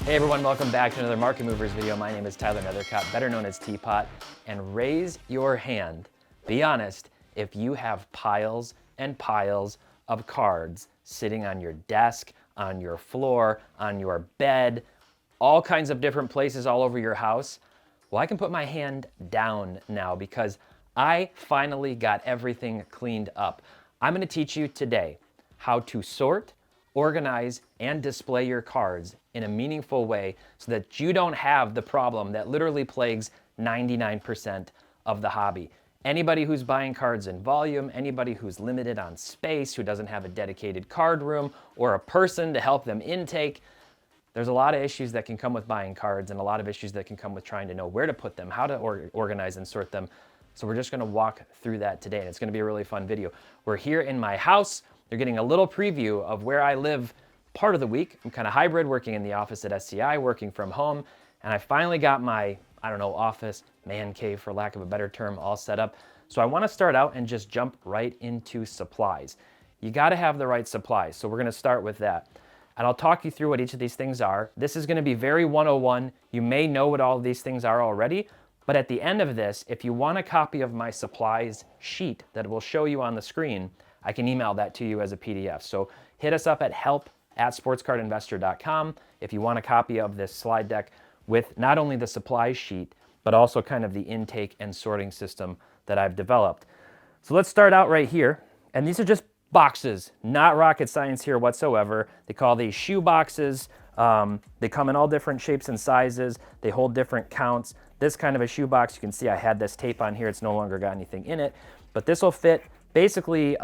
Hey everyone, welcome back to another Market Movers video. My name is Tyler Nethercott, better known as Teapot. And raise your hand, be honest, if you have piles and piles of cards sitting on your desk, on your floor, on your bed, all kinds of different places all over your house. Well, I can put my hand down now because I finally got everything cleaned up. I'm going to teach you today how to sort, organize, and display your cards in a meaningful way so that you don't have the problem that literally plagues 99% of the hobby. Anybody who's buying cards in volume, anybody who's limited on space, who doesn't have a dedicated card room or a person to help them intake, there's a lot of issues that can come with buying cards and a lot of issues that can come with trying to know where to put them, how to organize and sort them. So we're just gonna walk through that today, and it's gonna be a really fun video. We're here in my house. You're getting a little preview of where I live part of the week. I'm kind of hybrid, working in the office at SCI, working from home, and I finally got my, office, man cave for lack of a better term, all set up. So I wanna start out and just jump right into supplies. You gotta have the right supplies, so we're gonna start with that. And I'll talk you through what each of these things are. This is gonna be very 101. You may know what all of these things are already, but at the end of this, if you want a copy of my supplies sheet that will show you on the screen, I can email that to you as a PDF. So hit us up at help@sportscardinvestor.com if you want a copy of this slide deck with not only the supplies sheet, but also kind of the intake and sorting system that I've developed. So let's start out right here. And these are just boxes, not rocket science here whatsoever. They call these shoe boxes. They come in all different shapes and sizes. They hold different counts. This kind of a shoe box, you can see I had this tape on here. It's no longer got anything in it, but this will fit basically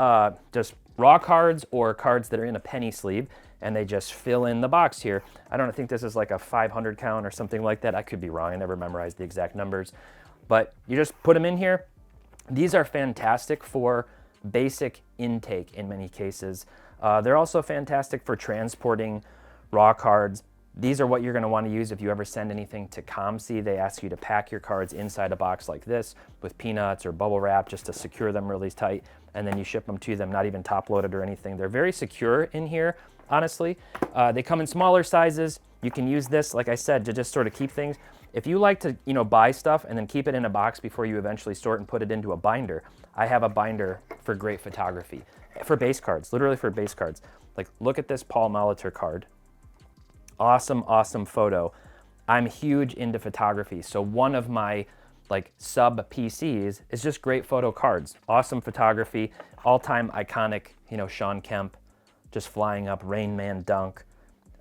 just raw cards or cards that are in a penny sleeve, and they just fill in the box here. I don't think this is like a 500 count or something like that. I could be wrong. I never memorized the exact numbers, but you just put them in here. These are fantastic for basic intake in many cases. They're also fantastic for transporting raw cards. These are what you're going to want to use if you ever send anything to COMC. They ask you to pack your cards inside a box like this with peanuts or bubble wrap just to secure them really tight, and then you ship them to them, not even top loaded or anything. They're very secure in here, honestly. They come in smaller sizes. You can use this, like I said, to just sort of keep things. If you like to, buy stuff and then keep it in a box before you eventually sort and put it into a binder, I have a binder for great photography, for base cards, literally for base cards. Like, look at this Paul Molitor card. Awesome, awesome photo. I'm huge into photography, so one of my sub PCs is just great photo cards. Awesome photography, all-time iconic, Sean Kemp just flying up, Rain Man dunk,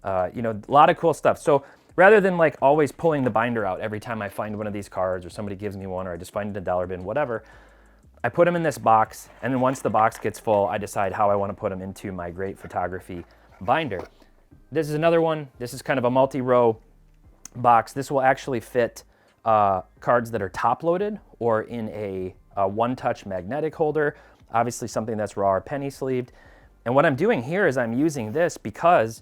a lot of cool stuff. So rather than always pulling the binder out every time I find one of these cards or somebody gives me one or I just find it in a dollar bin, whatever, I put them in this box, and then once the box gets full, I decide how I want to put them into my great photography binder. This is another one. This is kind of a multi-row box. This will actually fit cards that are top-loaded or in a one-touch magnetic holder, obviously something that's raw or penny sleeved. And what I'm doing here is I'm using this because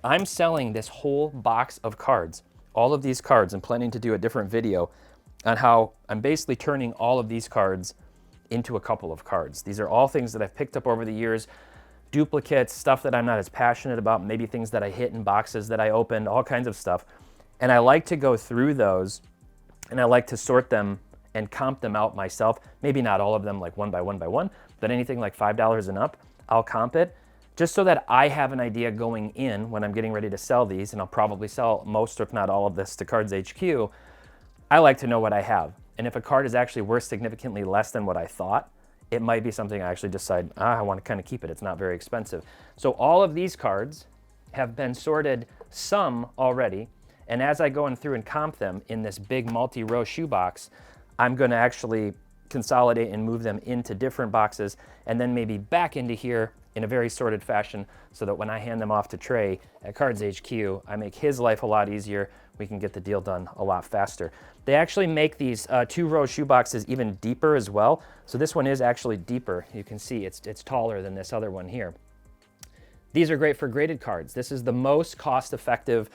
I'm selling this whole box of cards, all of these cards. I'm planning to do a different video on how I'm basically turning all of these cards into a couple of cards. These are all things that I've picked up over the years, duplicates, stuff that I'm not as passionate about, maybe things that I hit in boxes that I opened, all kinds of stuff. And I like to go through those and I like to sort them and comp them out myself. Maybe not all of them like one by one by one, but anything like $5 and up, I'll comp it just so that I have an idea going in when I'm getting ready to sell these, and I'll probably sell most, if not all of this to Cards HQ. I like to know what I have. And if a card is actually worth significantly less than what I thought, it might be something I actually decide, I want to kind of keep it. It's not very expensive. So all of these cards have been sorted, some already. And as I go in through and comp them in this big multi-row shoebox, I'm going to actually consolidate and move them into different boxes and then maybe back into here in a very sorted fashion so that when I hand them off to Trey at Cards HQ, I make his life a lot easier. We can get the deal done a lot faster. They actually make these two-row shoeboxes even deeper as well. So this one is actually deeper. You can see it's taller than this other one here. These are great for graded cards. This is the most cost-effective,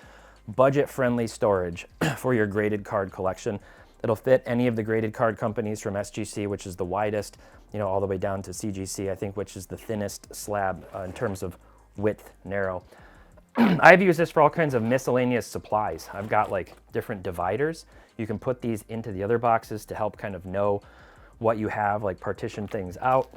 budget-friendly storage for your graded card collection. It'll fit any of the graded card companies from SGC, which is the widest, all the way down to CGC, I think, which is the thinnest slab in terms of width, narrow. I've used this for all kinds of miscellaneous supplies. I've got like different dividers. You can put these into the other boxes to help kind of know what you have, like partition things out.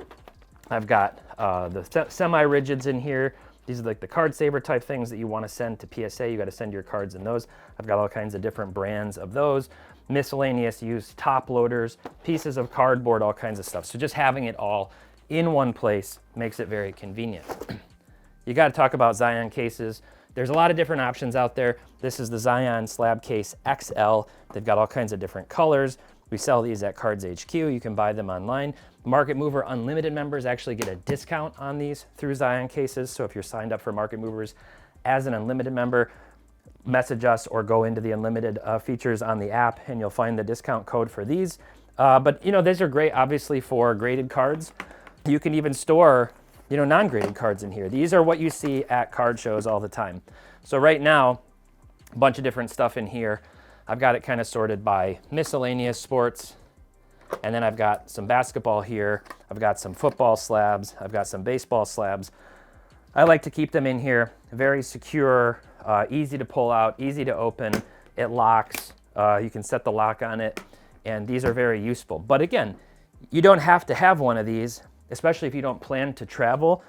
I've got the semi-rigids in here. These are like the card saver type things that you want to send to PSA. You got to send your cards in those. I've got all kinds of different brands of those. Miscellaneous used top loaders, pieces of cardboard, all kinds of stuff. So just having it all in one place makes it very convenient. You got to talk about Zion cases. There's a lot of different options out there. This is the Zion Slab Case XL. They've got all kinds of different colors. We sell these at Cards HQ. You can buy them online. Market Mover Unlimited members actually get a discount on these through Zion cases. So if you're signed up for Market Movers as an Unlimited member, message us or go into the Unlimited features on the app and you'll find the discount code for these. But you know, these are great obviously for graded cards. You can even store, you know, non-graded cards in here. These are what you see at card shows all the time. So right now, a bunch of different stuff in here. I've got it kind of sorted by miscellaneous sports, and then I've got some basketball here. I've got some football slabs. I've got some baseball slabs. I like to keep them in here. Very secure, easy to pull out, easy to open. It locks. You can set the lock on it, and these are very useful. But again, you don't have to have one of these, especially if you don't plan to travel.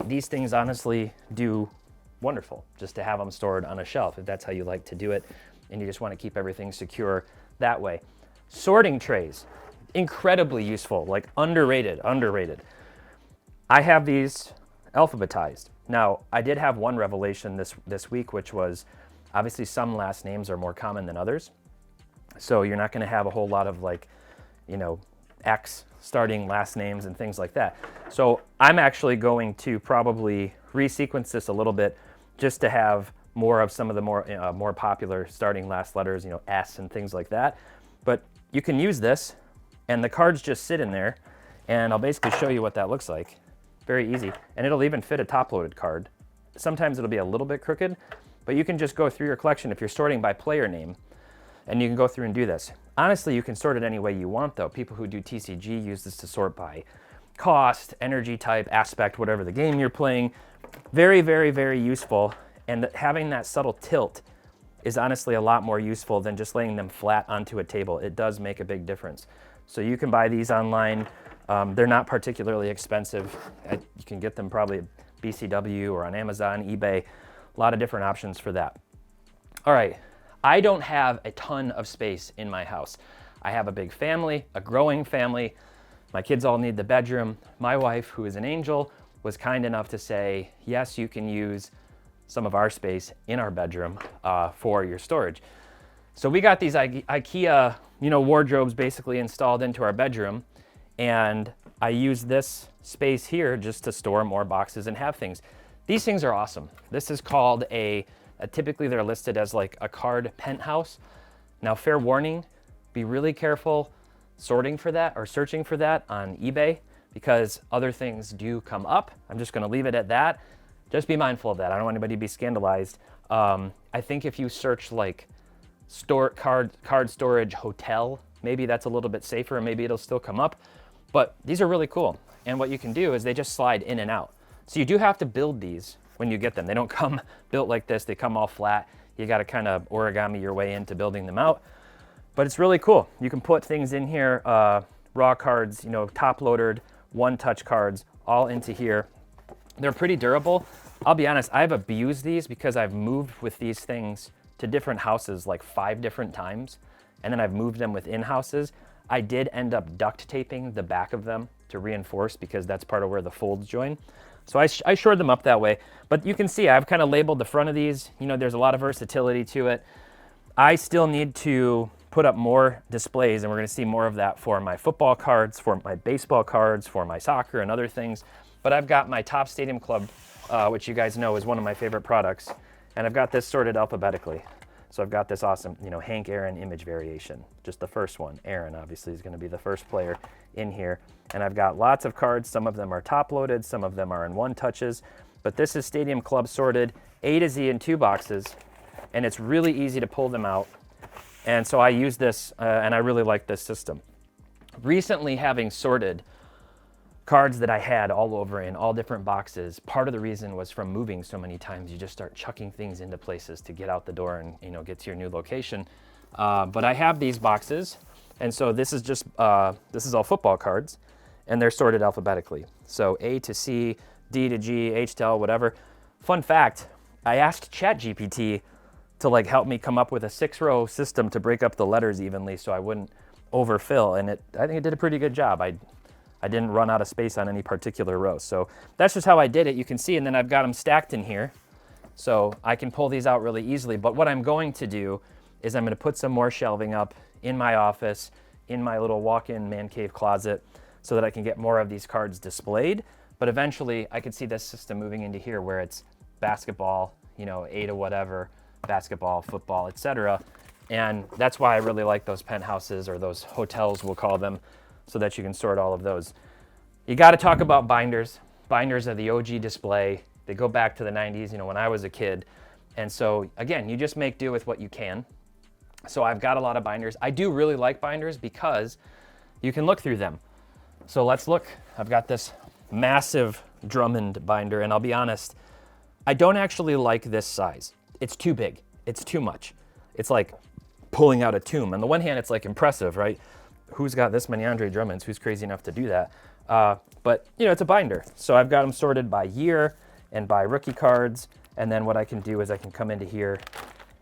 These things honestly do wonderful just to have them stored on a shelf if that's how you like to do it and you just want to keep everything secure that way. Sorting trays, incredibly useful, like underrated. I have these alphabetized. Now, I did have one revelation this week, which was obviously some last names are more common than others. So you're not going to have a whole lot of like, you know, X starting last names and things like that. So I'm actually going to probably resequence this a little bit just to have more of some of the more popular starting last letters, you know, S and things like that. But you can use this and the cards just sit in there, and I'll basically show you what that looks like. Very easy. And it'll even fit a top-loaded card. Sometimes it'll be a little bit crooked, but you can just go through your collection if you're sorting by player name, and you can go through and do this. Honestly, you can sort it any way you want though. People who do TCG use this to sort by cost, energy type, aspect, whatever the game you're playing. Very, very, very useful. And having that subtle tilt is honestly a lot more useful than just laying them flat onto a table. It does make a big difference. So you can buy these online. They're not particularly expensive. You can get them probably at BCW or on Amazon, eBay. A lot of different options for that. All right, I don't have a ton of space in my house. I have a big family, a growing family. My kids all need the bedroom. My wife, who is an angel, was kind enough to say, yes, you can use some of our space in our bedroom for your storage. So we got these IKEA, you know, wardrobes basically installed into our bedroom, and I use this space here just to store more boxes and have things. These things are awesome. This is called typically they're listed as like a card penthouse. Now, fair warning, be really careful sorting for that or searching for that on eBay because other things do come up. I'm just gonna leave it at that. Just be mindful of that. I don't want anybody to be scandalized. I think if you search like card storage hotel, maybe that's a little bit safer and maybe it'll still come up. But these are really cool. And what you can do is they just slide in and out. So you do have to build these when you get them. They don't come built like this. They come all flat. You got to kind of origami your way into building them out. But it's really cool. You can put things in here, raw cards, you know, top loaded, one-touch cards, all into here. They're pretty durable. I'll be honest, I've abused these because I've moved with these things to different houses like 5 different times, and then I've moved them within houses. I did end up duct taping the back of them to reinforce because that's part of where the folds join. So I shored them up that way. But you can see I've kind of labeled the front of these. You know, there's a lot of versatility to it. I still need to put up more displays, and we're going to see more of that for my football cards, for my baseball cards, for my soccer and other things. But I've got my Topps Stadium Club, which you guys know is one of my favorite products, and I've got this sorted alphabetically. So I've got this awesome, you know, Hank Aaron image variation, just the first one. Aaron obviously is going to be the first player in here. And I've got lots of cards. Some of them are top loaded, some of them are in one touches, but this is Stadium Club sorted A to Z in 2 boxes, and it's really easy to pull them out. And so I use this, and I really like this system. Recently, having sorted cards that I had all over in all different boxes. Part of the reason was from moving so many times. You just start chucking things into places to get out the door and get to your new location. But I have these boxes, and so this is just this is all football cards, and they're sorted alphabetically. So A to C, D to G, H to L, whatever. Fun fact: I asked ChatGPT to like help me come up with a 6-row system to break up the letters evenly so I wouldn't overfill, and I think it did a pretty good job. I didn't run out of space on any particular row. So that's just how I did it. You can see, and then I've got them stacked in here. So I can pull these out really easily. But what I'm going to do is I'm going to put some more shelving up in my office, in my little walk-in man cave closet, so that I can get more of these cards displayed. But eventually I could see this system moving into here where it's basketball, A to whatever, basketball, football, etc. And that's why I really like those penthouses, or those hotels we'll call them, so that you can sort all of those. You got to talk about binders. Binders are the OG display. They go back to the 90s, when I was a kid. And so again, you just make do with what you can. So I've got a lot of binders. I do really like binders because you can look through them. So let's look. I've got this massive Drummond binder, and I'll be honest, I don't actually like this size. It's too big. It's too much. It's like pulling out a tomb. On the one hand, it's like impressive, right? Who's got this many Andre Drummonds? Who's crazy enough to do that? But it's a binder. So I've got them sorted by year and by rookie cards. And then what I can do is I can come into here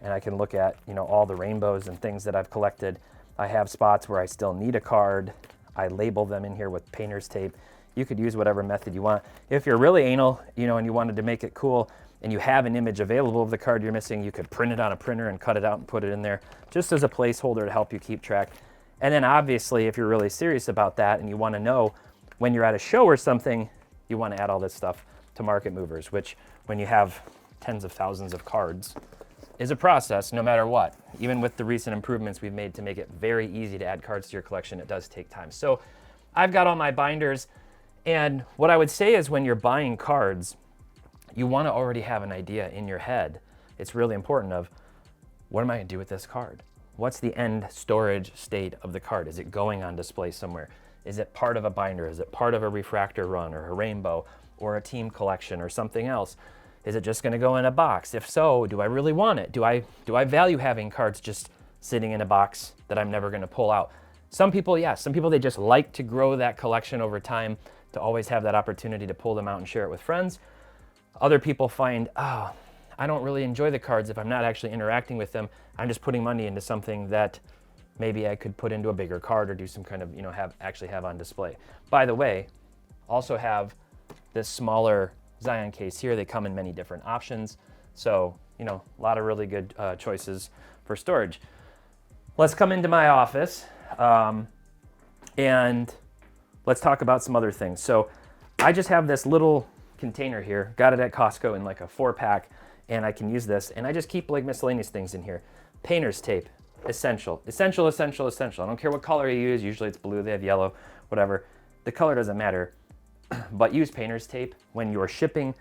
and I can look at, all the rainbows and things that I've collected. I have spots where I still need a card. I label them in here with painter's tape. You could use whatever method you want. If you're really anal, and you wanted to make it cool, and you have an image available of the card you're missing, you could print it on a printer and cut it out and put it in there just as a placeholder to help you keep track. And then obviously, if you're really serious about that and you want to know when you're at a show or something, you want to add all this stuff to Market Movers, which when you have tens of thousands of cards is a process no matter what. Even with the recent improvements we've made to make it very easy to add cards to your collection, it does take time. So I've got all my binders, and what I would say is when you're buying cards, you want to already have an idea in your head. It's really important of, what am I going to do with this card? What's the end storage state of the card? Is it going on display somewhere? Is it part of a binder? Is it part of a refractor run or a rainbow or a team collection or something else? Is it just going to go in a box? If so, do I really want it? Do I value having cards just sitting in a box that I'm never going to pull out? Some people, yes. Some people, they just like to grow that collection over time, to always have that opportunity to pull them out and share it with friends. Other people find, I don't really enjoy the cards if I'm not actually interacting with them. I'm just putting money into something that maybe I could put into a bigger card or do some kind of, have on display. By the way, also have this smaller Zion case here. They come in many different options. So, a lot of really good choices for storage. Let's come into my office and let's talk about some other things. So I just have this little container here, got it at Costco in like a 4-pack, and I can use this, and I just keep like miscellaneous things in here. Painter's tape, essential. I don't care what color you use. Usually it's blue, they have yellow, whatever. The color doesn't matter, but use painter's tape when you're shipping,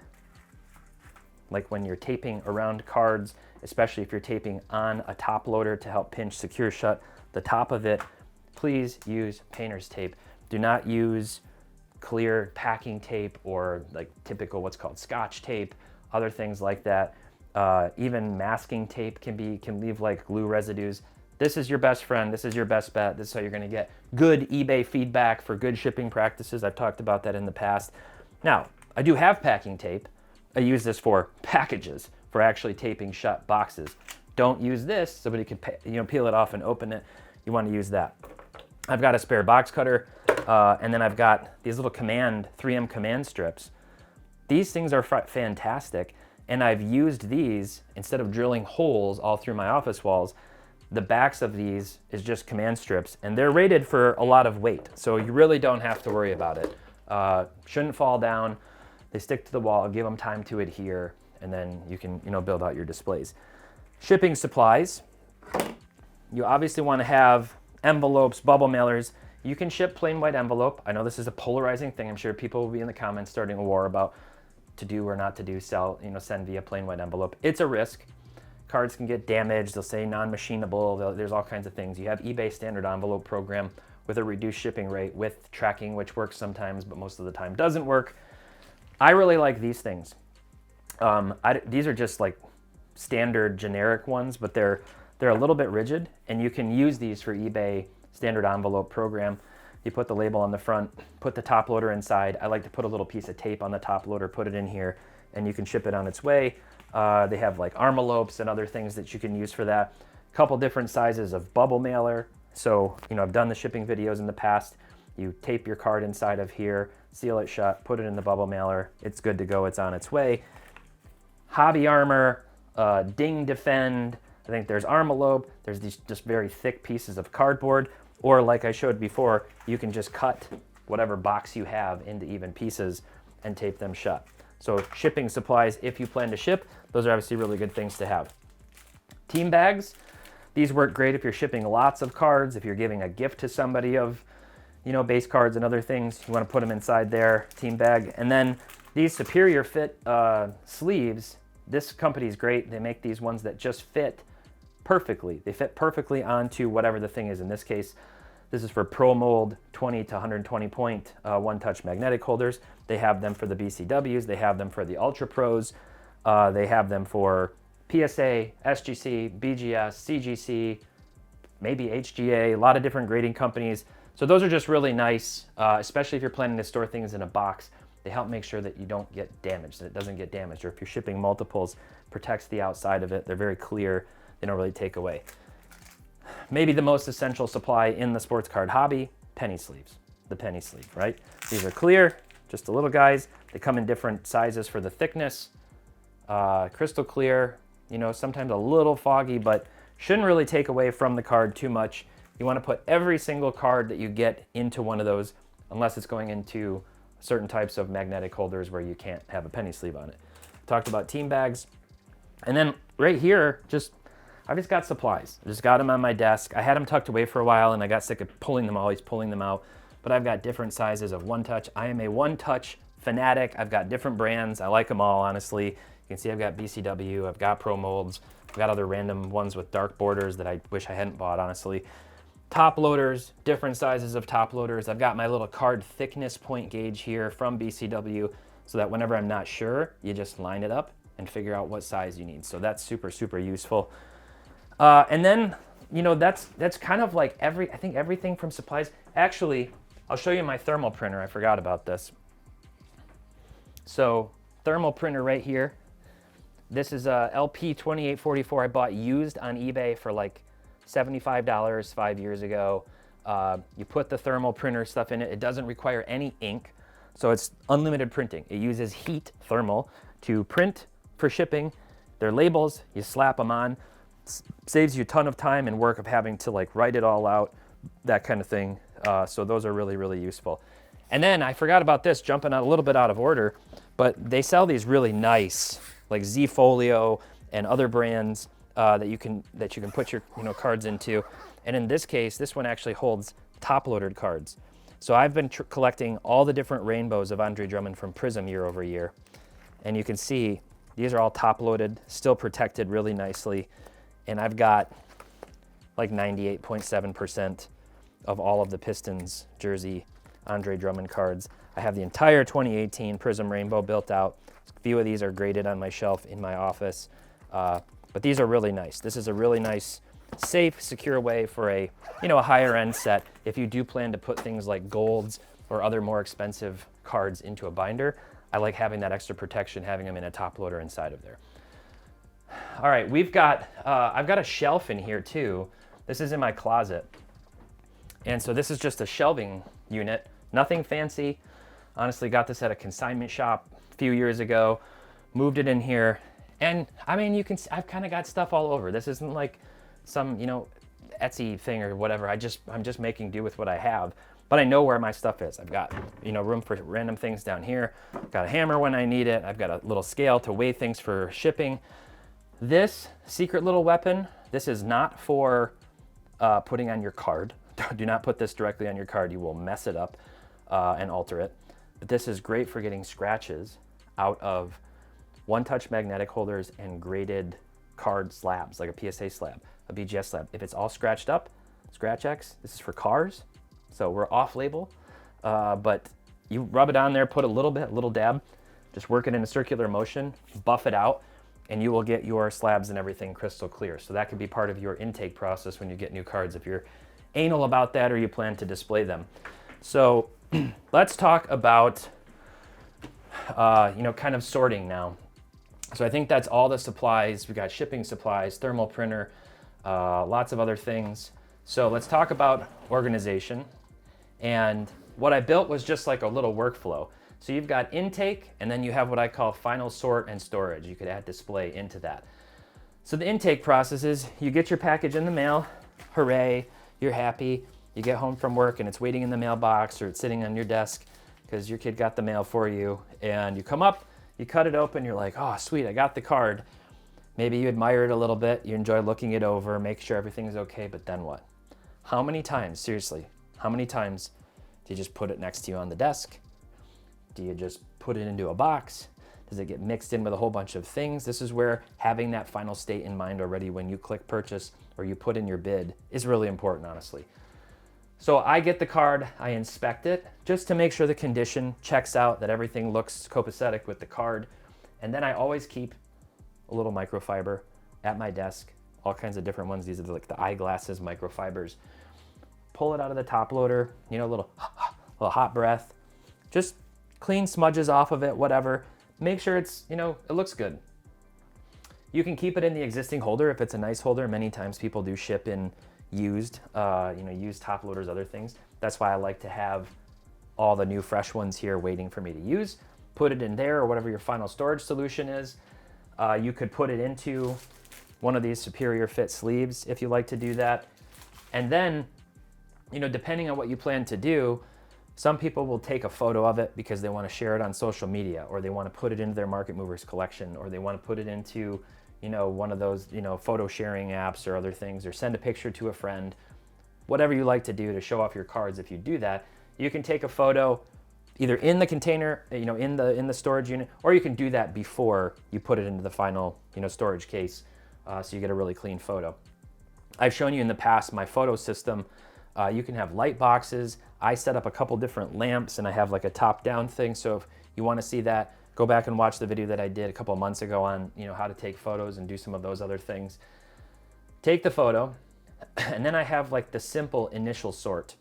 like when you're taping around cards, especially if you're taping on a top loader to help pinch, secure shut the top of it. Please use painter's tape. Do not use clear packing tape or like typical what's called Scotch tape, other things like that. Even masking tape can leave like glue residues. This is your best friend. This is your best bet. This is how you're going to get good eBay feedback for good shipping practices. I've talked about that in the past. Now, I do have packing tape. I use this for packages, for actually taping shut boxes. Don't use this. Somebody can peel it off and open it. You want to use that. I've got a spare box cutter, and then I've got these little 3M command strips. These things are fantastic, and I've used these instead of drilling holes all through my office walls. The backs of these is just command strips, and they're rated for a lot of weight, so you really don't have to worry about it. Shouldn't fall down. They stick to the wall. Give them time to adhere, and then you can build out your displays. Shipping supplies. You obviously want to have envelopes, bubble mailers. You can ship plain white envelope. I know this is a polarizing thing. I'm sure people will be in the comments starting a war about to do or not to do, send via plain white envelope. It's a risk. Cards can get damaged. They'll say non-machinable. There's all kinds of things. You have eBay standard envelope program with a reduced shipping rate with tracking, which works sometimes, but most of the time doesn't work. I really like these things. These are just like standard generic ones, but they're a little bit rigid, and you can use these for eBay standard envelope program. You put the label on the front, put the top loader inside. I like to put a little piece of tape on the top loader, put it in here, and you can ship it on its way. They have like armalopes and other things that you can use for that. A couple different sizes of bubble mailer. So, I've done the shipping videos in the past. You tape your card inside of here, seal it shut, put it in the bubble mailer. It's good to go, it's on its way. Hobby Armor, Ding Defend. I think there's Armalope. There's these just very thick pieces of cardboard. Or like I showed before, you can just cut whatever box you have into even pieces and tape them shut. So shipping supplies, if you plan to ship, those are obviously really good things to have. Team bags, these work great if you're shipping lots of cards, if you're giving a gift to somebody of, base cards and other things, you want to put them inside their team bag. And then these Superior Fit sleeves, this company's great. They make these ones that just fit perfectly. They fit perfectly onto whatever the thing is. In this case, this is for Pro Mold 20 to 120 point one-touch magnetic holders. They have them for the BCWs. They have them for the Ultra Pros. They have them for PSA, SGC, BGS, CGC, maybe HGA, a lot of different grading companies. So those are just really nice, especially if you're planning to store things in a box. They help make sure that you don't get damaged, that it doesn't get damaged. Or if you're shipping multiples, protects the outside of it. They're very clear. They don't really take away. Maybe the most essential supply in the sports card hobby, penny sleeves. The penny sleeve, right? These are clear, just the little guys. They come in different sizes for the thickness. Crystal clear, sometimes a little foggy, but shouldn't really take away from the card too much. You want to put every single card that you get into one of those, unless it's going into certain types of magnetic holders where you can't have a penny sleeve on it. Talked about team bags. And then right here, I've just got supplies. I just got them on my desk. I had them tucked away for a while and I got sick of always pulling them out. But I've got different sizes of one touch. I am a one touch fanatic. I've got different brands. I like them all, honestly. You can see I've got BCW, I've got Pro Molds, I've got other random ones with dark borders that I wish I hadn't bought, honestly. Top loaders, different sizes of top loaders. I've got my little card thickness point gauge here from BCW so that whenever I'm not sure, you just line it up and figure out what size you need. So that's super, super useful. And then, that's kind of like I think everything from supplies. Actually, I'll show you my thermal printer. I forgot about this. So thermal printer right here. This is a LP2844 I bought used on eBay for like $75 5 years ago. You put the thermal printer stuff in it. It doesn't require any ink, so it's unlimited printing. It uses heat, thermal, to print for shipping. They're labels, you slap them on. Saves you a ton of time and work of having to like write it all out, that kind of thing. So those are really, really useful. And then I forgot about this, jumping a little bit out of order, but they sell these really nice, like Z-Folio and other brands that you can put your cards into. And in this case, this one actually holds top-loaded cards. So I've been collecting all the different rainbows of Andre Drummond from Prism year over year. And you can see these are all top-loaded, still protected really nicely. And I've got like 98.7% of all of the Pistons jersey Andre Drummond cards. I have the entire 2018 Prism Rainbow built out. A few of these are graded on my shelf in my office. But these are really nice. This is a really nice, safe, secure way for a higher end set. If you do plan to put things like golds or other more expensive cards into a binder, I like having that extra protection, having them in a top loader inside of there. All right, I've got a shelf in here too. This is in my closet. And so this is just a shelving unit, nothing fancy. Honestly, got this at a consignment shop a few years ago, moved it in here. And I mean, I've kind of got stuff all over. This isn't like some, Etsy thing or whatever. I'm just making do with what I have, but I know where my stuff is. I've got, room for random things down here. Got a hammer when I need it. I've got a little scale to weigh things for shipping. This secret little weapon, this is not for putting on your card. Do not put this directly on your card. You will mess it up and alter it. But this is great for getting scratches out of one-touch magnetic holders and graded card slabs, like a PSA slab, a BGS slab. If it's all scratched up, Scratch X, this is for cars. So we're off-label, but you rub it on there, put a little dab, just work it in a circular motion, buff it out, and you will get your slabs and everything crystal clear. So that could be part of your intake process when you get new cards if you're anal about that or you plan to display them. So let's talk about kind of sorting now. So I think that's all the supplies. We got shipping supplies, thermal printer, lots of other things. So let's talk about organization. And what I built was just like a little workflow. So you've got intake, and then you have what I call final sort and storage. You could add display into that. So the intake process is you get your package in the mail, hooray, you're happy. You get home from work and it's waiting in the mailbox or it's sitting on your desk because your kid got the mail for you. And you come up, you cut it open, you're like, oh, sweet, I got the card. Maybe you admire it a little bit, you enjoy looking it over, make sure everything's okay, but then what? How many times, seriously, how many times do you just put it next to you on the desk? Do you just put it into a box? Does it get mixed in with a whole bunch of things? This is where having that final state in mind already when you click purchase or you put in your bid is really important, honestly. So I get the card, I inspect it just to make sure the condition checks out, that everything looks copacetic with the card. And then I always keep a little microfiber at my desk, all kinds of different ones. These are like the eyeglasses microfibers. Pull it out of the top loader, a little hot breath. Just clean smudges off of it, whatever. Make sure it's, it looks good. You can keep it in the existing holder if it's a nice holder. Many times people do ship in used, used top loaders, other things. That's why I like to have all the new fresh ones here waiting for me to use. Put it in there or whatever your final storage solution is. You could put it into one of these Superior Fit sleeves if you like to do that. And then, depending on what you plan to do, some people will take a photo of it because they want to share it on social media, or they want to put it into their Market Movers collection, or they want to put it into, one of those, photo sharing apps or other things, or send a picture to a friend. Whatever you like to do to show off your cards, if you do that, you can take a photo either in the container, in the storage unit, or you can do that before you put it into the final, storage case, so you get a really clean photo. I've shown you in the past my photo system. You can have light boxes. I set up a couple different lamps and I have like a top-down thing. So if you want to see that, go back and watch the video that I did a couple of months ago on how to take photos and do some of those other things. Take the photo, and then I have like the simple initial sort.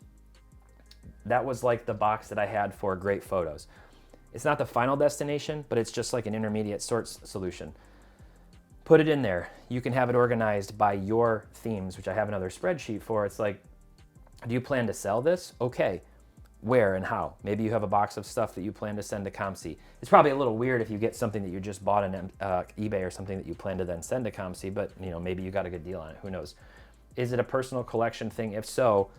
That was like the box that I had for great photos. It's not the final destination, but it's just like an intermediate sort solution. Put it in there. You can have it organized by your themes, which I have another spreadsheet for. It's like, do you plan to sell this? Okay. Where and how? Maybe you have a box of stuff that you plan to send to ComC. It's probably a little weird if you get something that you just bought on eBay or something that you plan to then send to ComC, but maybe you got a good deal on it. Who knows? Is it a personal collection thing? If so,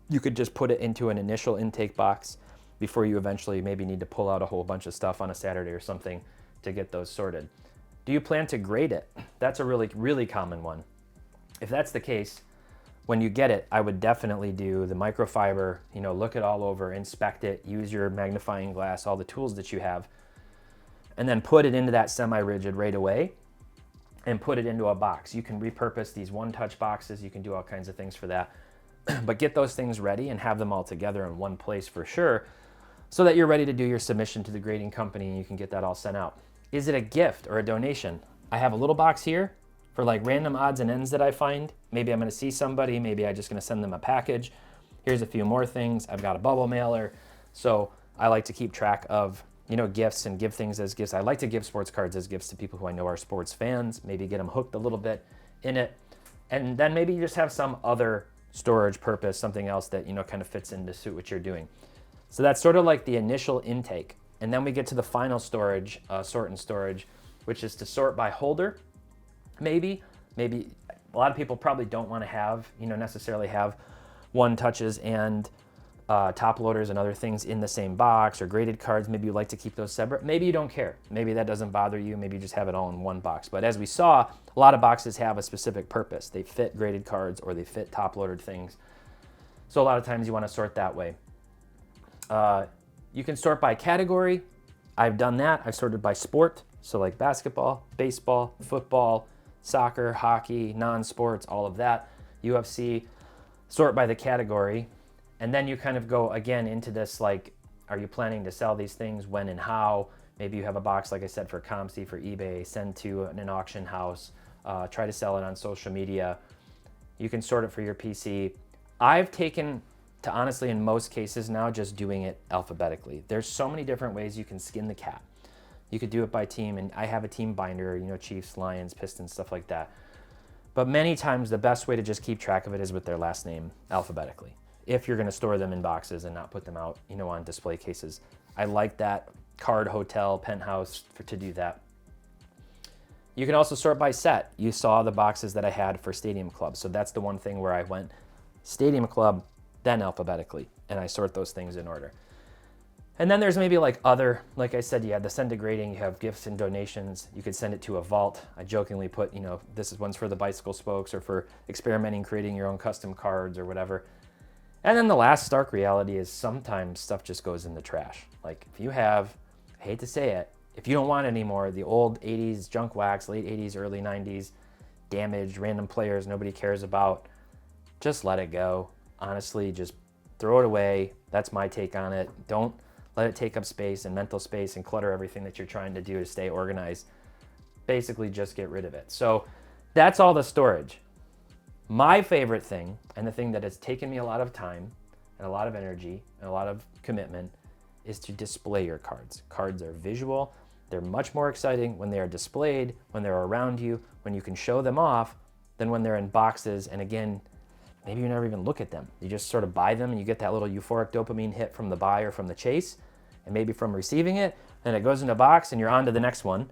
you could just put it into an initial intake box before you eventually maybe need to pull out a whole bunch of stuff on a Saturday or something to get those sorted. Do you plan to grade it? That's a really, really common one. If that's the case, when you get it, I would definitely do the microfiber, look it all over, inspect it, use your magnifying glass, all the tools that you have, and then put it into that semi-rigid right away and put it into a box. You can repurpose these one-touch boxes. You can do all kinds of things for that. But get those things ready and have them all together in one place for sure so that you're ready to do your submission to the grading company and you can get that all sent out. Is it a gift or a donation? I have a little box here for like random odds and ends that I find. Maybe I'm gonna see somebody, maybe I'm just gonna send them a package. Here's a few more things. I've got a bubble mailer. So I like to keep track of, gifts and give things as gifts. I like to give sports cards as gifts to people who I know are sports fans, maybe get them hooked a little bit in it. And then maybe you just have some other storage purpose, something else that, kind of fits in to suit what you're doing. So that's sort of like the initial intake. And then we get to the final storage, sort and storage, which is to sort by holder. Maybe a lot of people probably don't want to have, necessarily have one touches and top loaders and other things in the same box, or graded cards. Maybe you like to keep those separate. Maybe you don't care. Maybe that doesn't bother you. Maybe you just have it all in one box. But as we saw, a lot of boxes have a specific purpose. They fit graded cards or they fit top loaded things. So a lot of times you want to sort that way. You can sort by category. I've done that. I've sorted by sport. So like basketball, baseball, football, soccer, hockey, non-sports, all of that. UFC, sort by the category. And then you kind of go again into this, like, are you planning to sell these things, when and how? Maybe you have a box, like I said, for ComC, for eBay, send to an auction house, try to sell it on social media. You can sort it for your PC. I've taken to, honestly, in most cases now, just doing it alphabetically. There's so many different ways you can skin the cat. You could do it by team, and I have a team binder, you know, Chiefs, Lions, Pistons, stuff like that. But many times the best way to just keep track of it is with their last name alphabetically, if you're gonna store them in boxes and not put them out, you know, on display cases. I like that. Card, hotel, penthouse, to do that. You can also sort by set. You saw the boxes that I had for Stadium Club. So that's the one thing where I went Stadium Club, then alphabetically, and I sort those things in order. And then there's maybe like other, like I said, you have the send to grading, you have gifts and donations. You could send it to a vault. I jokingly put, you know, this is one's for the bicycle spokes or for experimenting, creating your own custom cards or whatever. And then the last stark reality is sometimes stuff just goes in the trash. Like if you have, I hate to say it, if you don't want it anymore, the old 80s junk wax, late 80s, early 90s, damaged, random players nobody cares about, just let it go. Honestly, just throw it away. That's my take on it. Don't let it take up space and mental space and clutter everything that you're trying to do to stay organized. Basically, just get rid of it. So that's all the storage. My favorite thing, and the thing that has taken me a lot of time and a lot of energy and a lot of commitment, is to display your cards. Cards are visual. They're much more exciting when they are displayed, when they're around you, when you can show them off, than when they're in boxes. And again, maybe you never even look at them. You just sort of buy them and you get that little euphoric dopamine hit from the buy or from the chase, and maybe from receiving it, and it goes in a box and you're on to the next one.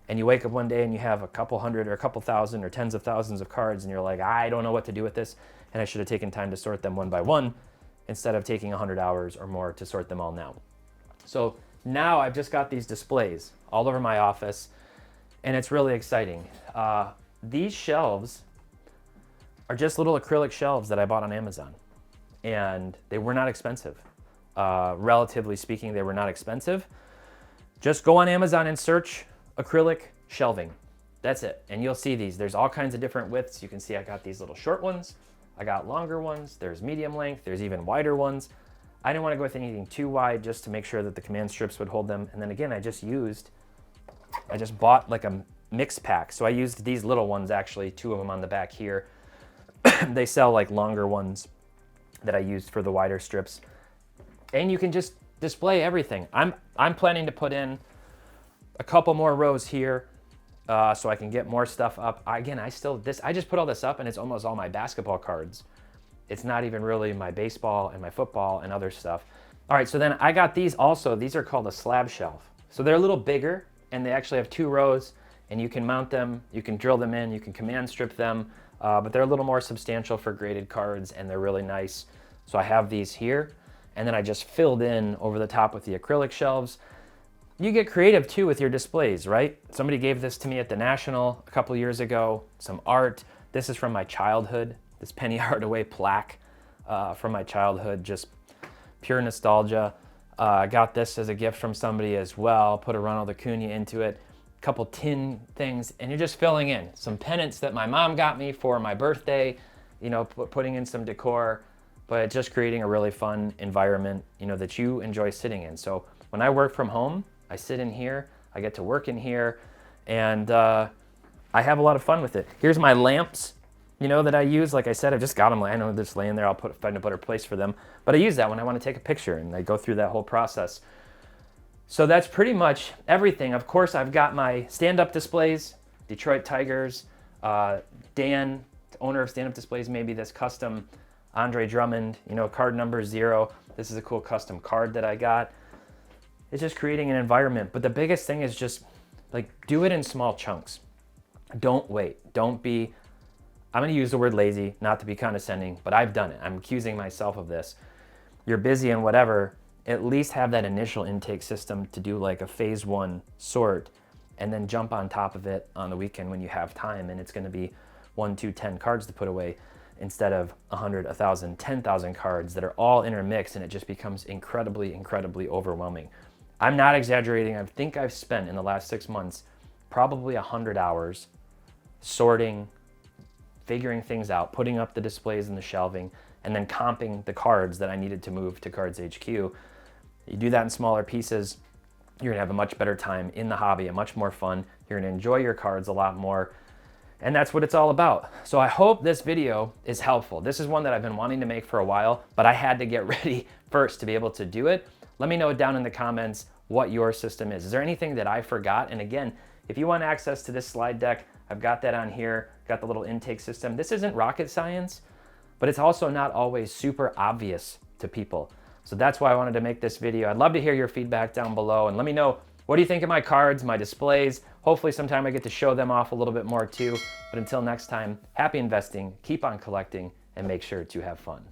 And you wake up one day and you have a couple hundred or a couple thousand or tens of thousands of cards, and you're like, I don't know what to do with this, and I should have taken time to sort them one by one instead of taking 100 hours or more to sort them all now. So now I've just got these displays all over my office, and it's really exciting. These shelves are just little acrylic shelves that I bought on Amazon, and they were not expensive. Relatively speaking, they were not expensive. Just go on Amazon and search acrylic shelving. That's it. And you'll see these. There's all kinds of different widths. You can see I got these little short ones. I got longer ones. There's medium length. There's even wider ones. I didn't want to go with anything too wide just to make sure that the command strips would hold them. And then again, I just bought like a mix pack. So I used these little ones, actually, 2 of them on the back here. They sell like longer ones that I used for the wider strips. And you can just display everything. I'm planning to put in a couple more rows here so I can get more stuff up. Again, I just put all this up and it's almost all my basketball cards. It's not even really my baseball and my football and other stuff. All right, so then I got these also. These are called a slab shelf. So they're a little bigger and they actually have 2 rows, and you can mount them, you can drill them in, you can command strip them, but they're a little more substantial for graded cards and they're really nice. So I have these here, and then I just filled in over the top with the acrylic shelves. You get creative too with your displays, right? Somebody gave this to me at the National a couple years ago, some art. This is from my childhood, this Penny Hardaway plaque from my childhood, just pure nostalgia. I got this as a gift from somebody as well, put a Ronald Acuna into it, a couple tin things, and you're just filling in. Some pennants that my mom got me for my birthday, you know, putting in some decor, but just creating a really fun environment, you know, that you enjoy sitting in. So when I work from home, I sit in here, I get to work in here, and I have a lot of fun with it. Here's my lamps, you know, that I use. Like I said, I've just got them. I know they're just laying there. I'll find a better place for them. But I use that when I want to take a picture, and I go through that whole process. So that's pretty much everything. Of course, I've got my stand-up displays, Detroit Tigers. Dan, owner of Stand Up Displays, maybe this custom Andre Drummond, you know, card number 0. This is a cool custom card that I got. It's just creating an environment. But the biggest thing is just like do it in small chunks. Don't wait. I'm going to use the word lazy, not to be condescending, but I've done it. I'm accusing myself of this. You're busy and whatever, at least have that initial intake system to do like a phase 1 sort, and then jump on top of it on the weekend when you have time, and it's going to be 1, 2, 10 cards to put away instead of 100, 1,000, 10,000 cards that are all intermixed, and it just becomes incredibly, incredibly overwhelming. I'm not exaggerating. I think I've spent in the last 6 months probably 100 hours sorting, figuring things out, putting up the displays and the shelving, and then comping the cards that I needed to move to Cards HQ. You do that in smaller pieces, you're gonna have a much better time in the hobby and much more fun. You're gonna enjoy your cards a lot more. And that's what it's all about. So I hope this video is helpful. This is one that I've been wanting to make for a while, but I had to get ready first to be able to do it. Let me know down in the comments what your system is. Is there anything that I forgot? And again, if you want access to this slide deck, I've got that on here, got the little intake system. This isn't rocket science, but it's also not always super obvious to people. So that's why I wanted to make this video. I'd love to hear your feedback down below and let me know, what do you think of my cards, my displays? Hopefully sometime I get to show them off a little bit more too. But until next time, happy investing, keep on collecting, and make sure to have fun.